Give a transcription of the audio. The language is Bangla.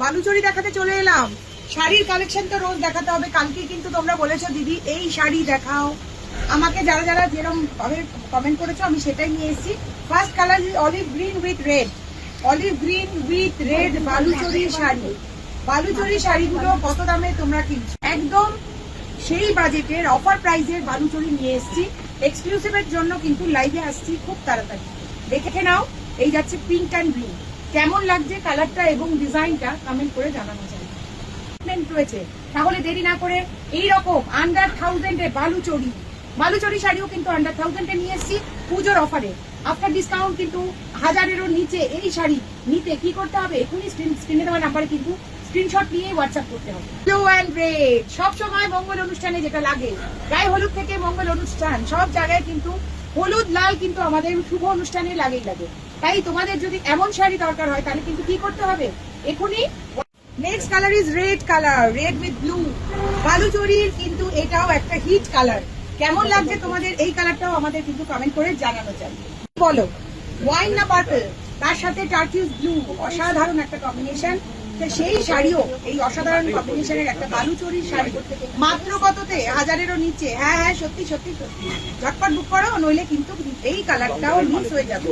বালুচরি দেখাতে চলে এলাম। শাড়ির কালেকশন তো রোজ দেখাতে হবে। কালকে কিন্তু তোমরা বলেছো দিদি এই শাড়ি দেখাও আমাকে, যারা যারা যেরকম ভাবে কমেন্ট করেছো আমি সেটাই নিয়ে এসেছি। First colour is olive green with red, olive green with red Baluchari sari. Baluchari শাড়িগুলো কত দামে তোমরা কিনছো? একদম সেই বাজেটের অফার প্রাইসের বালুচরি নিয়ে এসেছি। এক্সক্লুসিভের জন্য কিন্তু লাইভে আসছি খুব তাড়াতাড়ি। দেখে নাও, এই যাচ্ছে পিঙ্ক অ্যান্ড গ্রিন। কেমন লাগছে কালারটা এবং ডিজাইনটা কমেন্ট করে জানানো যায় রয়েছে। তাহলে দেরি না করে এইরকম আন্ডার 1000 এ বালুচরি শাড়িও কিন্তু আন্ডার 1000 এ নিয়ে এসেছি পুজোর অফারে। আফটার ডিসকাউন্ট কিন্তু 1000-এরও নিচে এই শাড়ি নিতে কি করতে হবে? এখনই স্ক্রিনে দেওয়া নাম্বারে কিন্তু স্ক্রিনশট নিয়ে হোয়াটসঅ্যাপ করতে হবে। ব্লু অ্যান্ড রেড সবসময় মঙ্গল অনুষ্ঠানে যেটা লাগে, গায়ে হলুদ থেকে মঙ্গল অনুষ্ঠান সব জায়গায় কিন্তু হলুদ লাল কিন্তু আমাদের শুভ অনুষ্ঠানে লাগে। তাই তোমাদের যদি এমন শাড়ি দরকার হয় তাহলে কিন্তু কি করতে হবে? এখনই। Next colour is red colour, red with blue. বালুচরির কিন্তু এটাও একটা হিট কালার। কেমন লাগছে তোমাদের এই কালারটাও আমাদের কিন্তু কমেন্ট করে জানানো চাই। বলো, ওয়াইন না পার্পল, তার সাথে টার্কিউজ ব্লু, অসাধারণ একটা কম্বিনেশন। সেই শাড়িও এই অসাধারণ কম্বিনেশনের একটা বালুচরির শাড়ি মাত্র কততে? 1000-এরও নিচে। হ্যাঁ সত্যি ঝটপট বুক করো, নইলে কিন্তু এই কালারটাও মিস হয়ে যাবে।